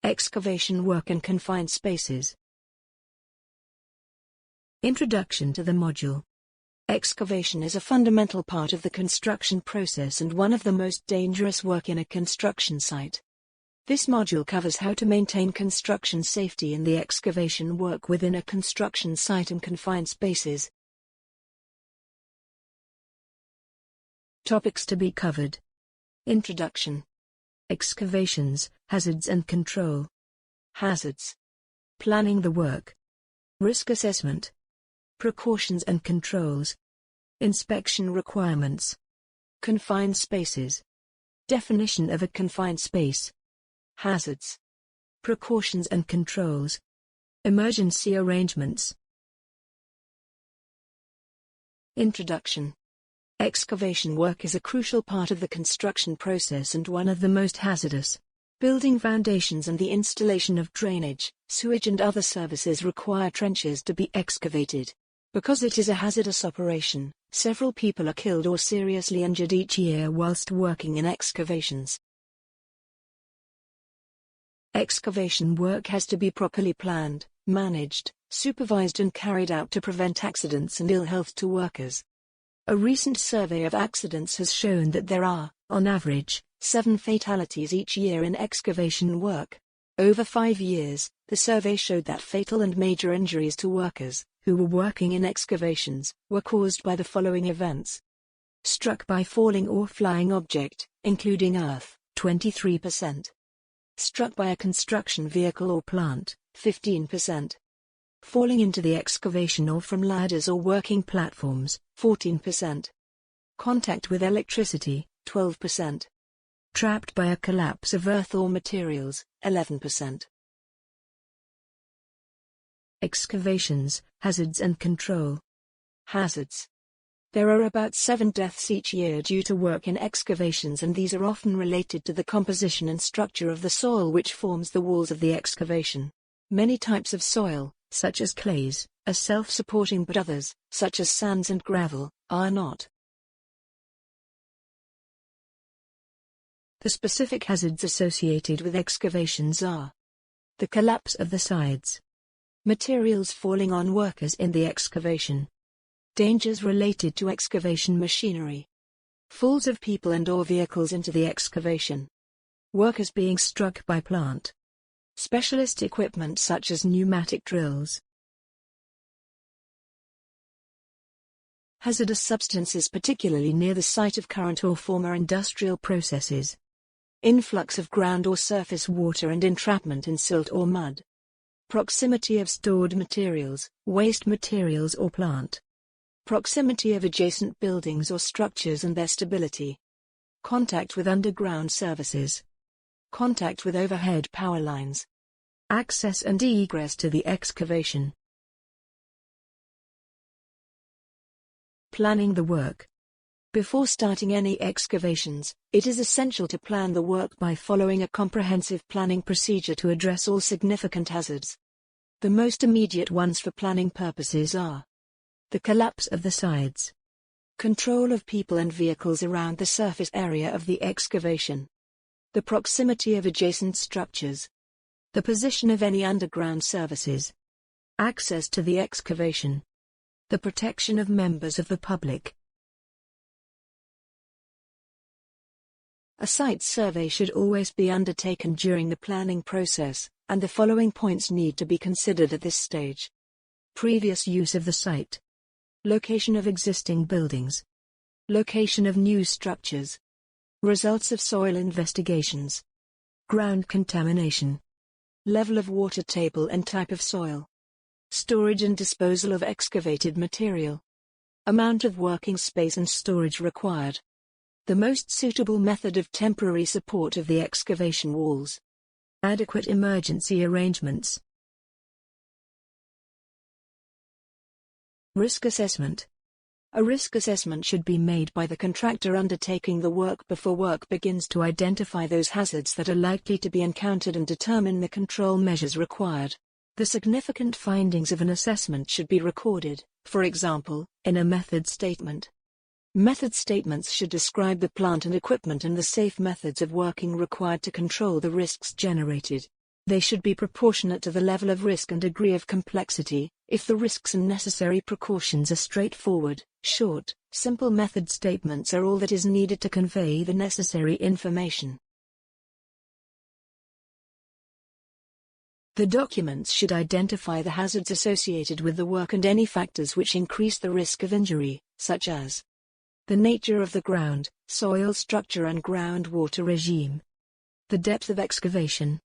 Excavation work in confined spaces. Introduction to the module. Excavation is a fundamental part of the construction process and one of the most dangerous work in a construction site. This module covers how to maintain construction safety in the excavation work within a construction site and confined spaces. Topics to be covered. Introduction. Excavations, hazards and control. Hazards. Planning the work. Risk assessment. Precautions and controls. Inspection requirements. Confined spaces. Definition of a confined space. Hazards. Precautions and controls. Emergency arrangements. Introduction. Excavation work is a crucial part of the construction process and one of the most hazardous. Building foundations and the installation of drainage, sewage and other services require trenches to be excavated. Because it is a hazardous operation, several people are killed or seriously injured each year whilst working in excavations. Excavation work has to be properly planned, managed, supervised and carried out to prevent accidents and ill health to workers. A recent survey of accidents has shown that there are, on average, 7 fatalities each year in excavation work. Over 5 years, the survey showed that fatal and major injuries to workers, who were working in excavations, were caused by the following events. Struck by falling or flying object, including earth, 23%. Struck by a construction vehicle or plant, 15%. Falling into the excavation or from ladders or working platforms, 14%. Contact with electricity, 12%. Trapped by a collapse of earth or materials, 11%. Excavations, hazards and control. Hazards. There are about 7 deaths each year due to work in excavations, and these are often related to the composition and structure of the soil which forms the walls of the excavation. Many types of soil, such as clays, are self-supporting, but others, such as sands and gravel, are not. The specific hazards associated with excavations are: the collapse of the sides, materials falling on workers in the excavation, dangers related to excavation machinery, falls of people and/or vehicles into the excavation, workers being struck by plant, specialist equipment such as pneumatic drills. Hazardous substances, particularly near the site of current or former industrial processes. Influx of ground or surface water and entrapment in silt or mud. Proximity of stored materials, waste materials or plant. Proximity of adjacent buildings or structures and their stability. Contact with underground services. Contact with overhead power lines. Access and egress to the excavation. Planning the work. Before starting any excavations, it is essential to plan the work by following a comprehensive planning procedure to address all significant hazards. The most immediate ones for planning purposes are: the collapse of the sides, control of people and vehicles around the surface area of the excavation, the proximity of adjacent structures, the position of any underground services, access to the excavation, the protection of members of the public. A site survey should always be undertaken during the planning process, and the following points need to be considered at this stage. Previous use of the site. Location of existing buildings. Location of new structures. Results of soil investigations. Ground contamination. Level of water table and type of soil. Storage and disposal of excavated material. Amount of working space and storage required. The most suitable method of temporary support of the excavation walls. Adequate emergency arrangements. Risk assessment. A risk assessment should be made by the contractor undertaking the work before work begins to identify those hazards that are likely to be encountered and determine the control measures required. The significant findings of an assessment should be recorded, for example, in a method statement. Method statements should describe the plant and equipment and the safe methods of working required to control the risks generated. They should be proportionate to the level of risk and degree of complexity. If the risks and necessary precautions are straightforward, short, simple method statements are all that is needed to convey the necessary information. The documents should identify the hazards associated with the work and any factors which increase the risk of injury, such as the nature of the ground, soil structure and groundwater regime, the depth of excavation,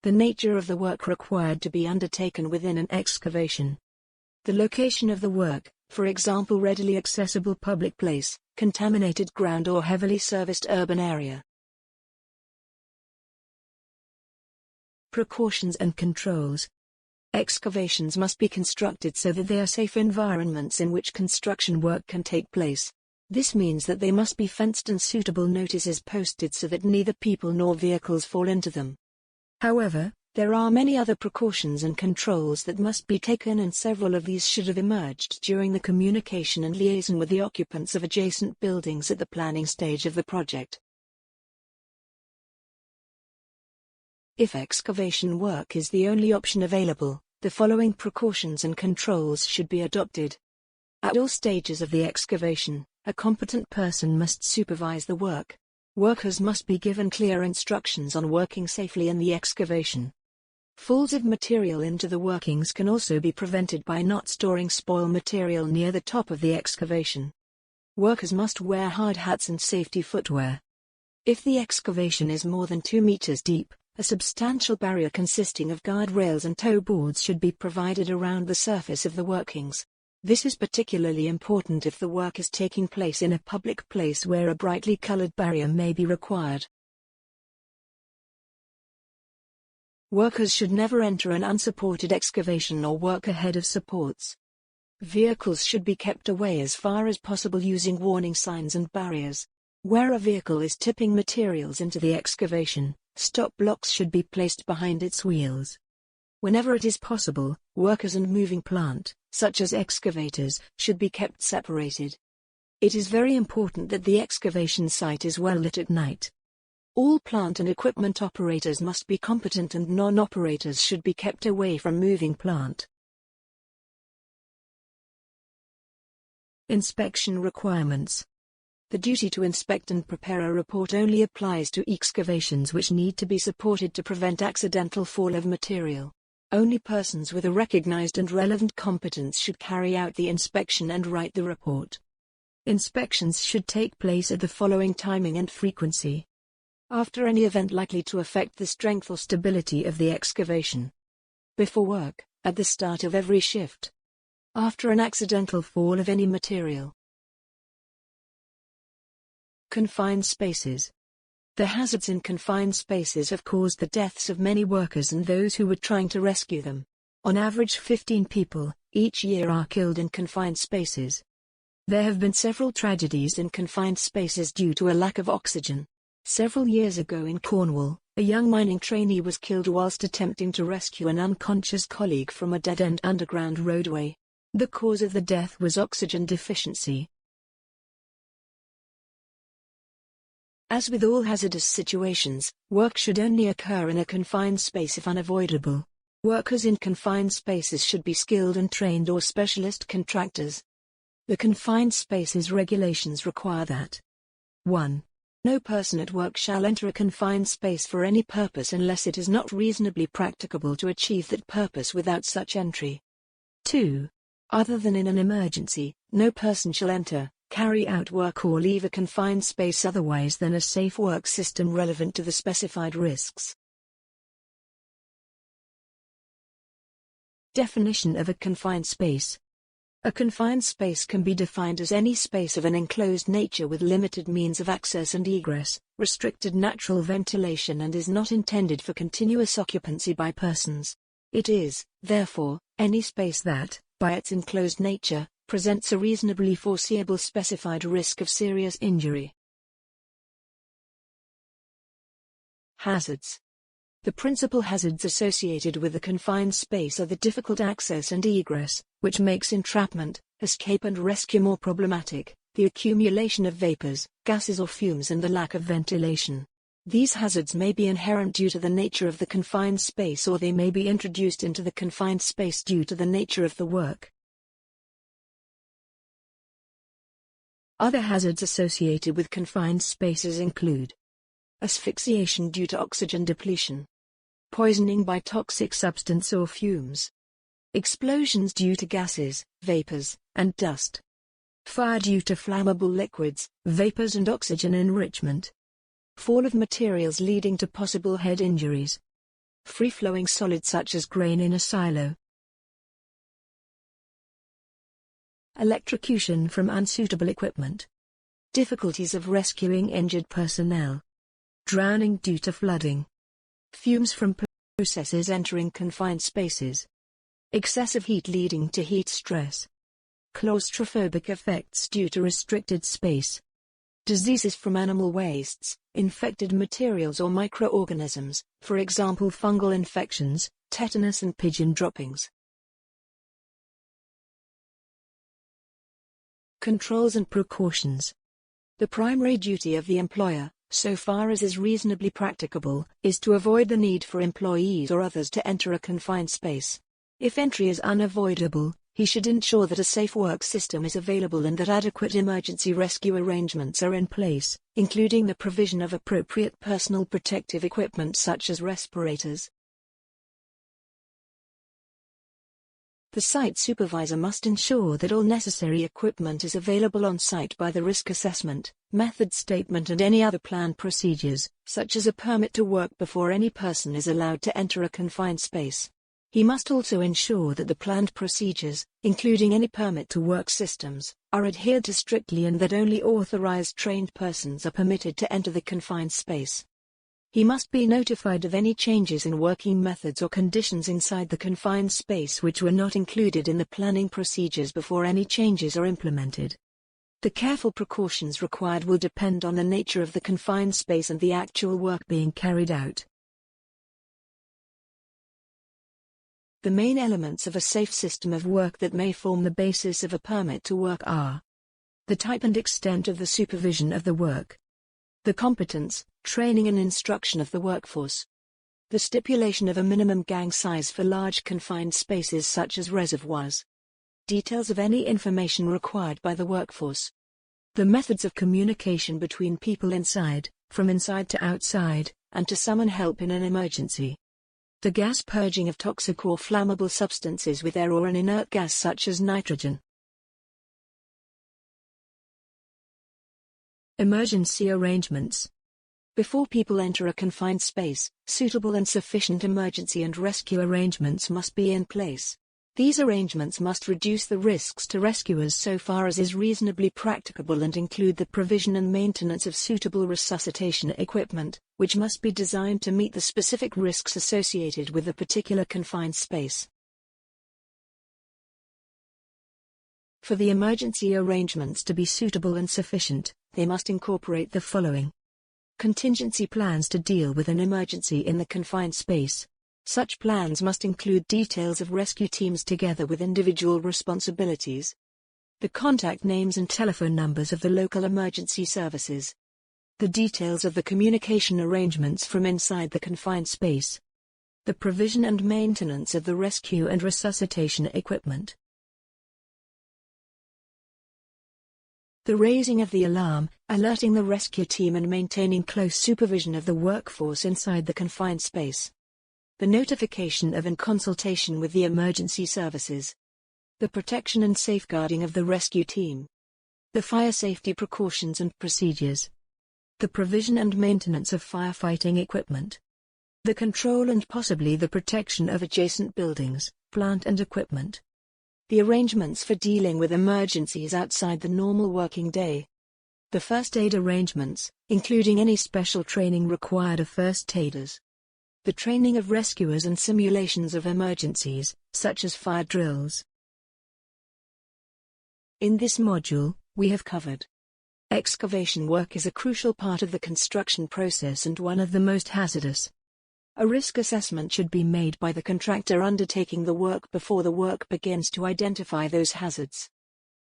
the nature of the work required to be undertaken within an excavation, the location of the work, for example readily accessible public place, contaminated ground or heavily serviced urban area. Precautions and controls. Excavations must be constructed so that they are safe environments in which construction work can take place. This means that they must be fenced and suitable notices posted so that neither people nor vehicles fall into them. However, there are many other precautions and controls that must be taken, and several of these should have emerged during the communication and liaison with the occupants of adjacent buildings at the planning stage of the project. If excavation work is the only option available, the following precautions and controls should be adopted. At all stages of the excavation, a competent person must supervise the work. Workers must be given clear instructions on working safely in the excavation. Falls of material into the workings can also be prevented by not storing spoil material near the top of the excavation. Workers must wear hard hats and safety footwear. If the excavation is more than 2 meters deep, a substantial barrier consisting of guardrails and toe boards should be provided around the surface of the workings. This is particularly important if the work is taking place in a public place where a brightly colored barrier may be required. Workers should never enter an unsupported excavation or work ahead of supports. Vehicles should be kept away as far as possible using warning signs and barriers. Where a vehicle is tipping materials into the excavation, stop blocks should be placed behind its wheels. Whenever it is possible, workers and moving plant, such as excavators, should be kept separated. It is very important that the excavation site is well lit at night. All plant and equipment operators must be competent and non-operators should be kept away from moving plant. Inspection requirements. The duty to inspect and prepare a report only applies to excavations which need to be supported to prevent accidental fall of material. Only persons with a recognized and relevant competence should carry out the inspection and write the report. Inspections should take place at the following timing and frequency. After any event likely to affect the strength or stability of the excavation. Before work, at the start of every shift. After an accidental fall of any material. Confined spaces. The hazards in confined spaces have caused the deaths of many workers and those who were trying to rescue them. On average 15 people, each year are killed in confined spaces. There have been several tragedies in confined spaces due to a lack of oxygen. Several years ago in Cornwall, a young mining trainee was killed whilst attempting to rescue an unconscious colleague from a dead-end underground roadway. The cause of the death was oxygen deficiency. As with all hazardous situations, work should only occur in a confined space if unavoidable. Workers in confined spaces should be skilled and trained or specialist contractors. The confined spaces regulations require that 1. No person at work shall enter a confined space for any purpose unless it is not reasonably practicable to achieve that purpose without such entry. 2. Other than in an emergency, no person shall enter, carry out work or leave a confined space otherwise than a safe work system relevant to the specified risks. Definition of a confined space. A confined space can be defined as any space of an enclosed nature with limited means of access and egress, restricted natural ventilation, and is not intended for continuous occupancy by persons. It is, therefore, any space that, by its enclosed nature, presents a reasonably foreseeable specified risk of serious injury. Hazards. The principal hazards associated with a confined space are the difficult access and egress, which makes entrapment, escape and rescue more problematic, the accumulation of vapors, gases or fumes, and the lack of ventilation. These hazards may be inherent due to the nature of the confined space, or they may be introduced into the confined space due to the nature of the work. Other hazards associated with confined spaces include asphyxiation due to oxygen depletion, poisoning by toxic substance or fumes, explosions due to gases, vapors, and dust, fire due to flammable liquids, vapors and oxygen enrichment, fall of materials leading to possible head injuries, free-flowing solids such as grain in a silo, electrocution from unsuitable equipment, difficulties of rescuing injured personnel, drowning due to flooding, fumes from processes entering confined spaces, excessive heat leading to heat stress, claustrophobic effects due to restricted space, diseases from animal wastes, infected materials or microorganisms, for example fungal infections, tetanus and pigeon droppings. Controls and precautions. The primary duty of the employer, so far as is reasonably practicable, is to avoid the need for employees or others to enter a confined space. If entry is unavoidable, he should ensure that a safe work system is available and that adequate emergency rescue arrangements are in place, including the provision of appropriate personal protective equipment such as respirators. The site supervisor must ensure that all necessary equipment is available on site by the risk assessment, method statement and any other planned procedures, such as a permit to work before any person is allowed to enter a confined space. He must also ensure that the planned procedures, including any permit to work systems, are adhered to strictly and that only authorized trained persons are permitted to enter the confined space. He must be notified of any changes in working methods or conditions inside the confined space which were not included in the planning procedures before any changes are implemented. The careful precautions required will depend on the nature of the confined space and the actual work being carried out. The main elements of a safe system of work that may form the basis of a permit to work are the type and extent of the supervision of the work, the competence, training and instruction of the workforce, the stipulation of a minimum gang size for large confined spaces such as reservoirs, details of any information required by the workforce, the methods of communication between people inside, from inside to outside, and to summon help in an emergency. The gas purging of toxic or flammable substances with air or an inert gas such as nitrogen. Emergency arrangements. Before people enter a confined space, suitable and sufficient emergency and rescue arrangements must be in place. These arrangements must reduce the risks to rescuers so far as is reasonably practicable and include the provision and maintenance of suitable resuscitation equipment, which must be designed to meet the specific risks associated with the particular confined space. For the emergency arrangements to be suitable and sufficient, they must incorporate the following: contingency plans to deal with an emergency in the confined space. Such plans must include details of rescue teams together with individual responsibilities, the contact names and telephone numbers of the local emergency services, the details of the communication arrangements from inside the confined space, the provision and maintenance of the rescue and resuscitation equipment, the raising of the alarm, alerting the rescue team and maintaining close supervision of the workforce inside the confined space, the notification of and consultation with the emergency services, the protection and safeguarding of the rescue team, the fire safety precautions and procedures, the provision and maintenance of firefighting equipment, the control and possibly the protection of adjacent buildings, plant and equipment, the arrangements for dealing with emergencies outside the normal working day, the first aid arrangements, including any special training required of first aiders, the training of rescuers and simulations of emergencies, such as fire drills. In this module, we have covered excavation work is a crucial part of the construction process and one of the most hazardous. A risk assessment should be made by the contractor undertaking the work before the work begins to identify those hazards.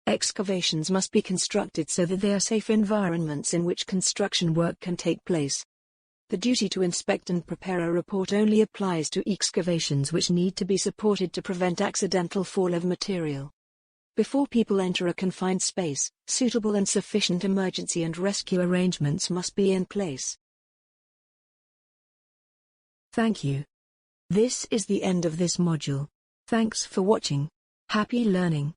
Excavations must be constructed so that they are safe environments in which construction work can take place. The duty to inspect and prepare a report only applies to excavations which need to be supported to prevent accidental fall of material. Before people enter a confined space, suitable and sufficient emergency and rescue arrangements must be in place. Thank you. This is the end of this module. Thanks for watching. Happy learning.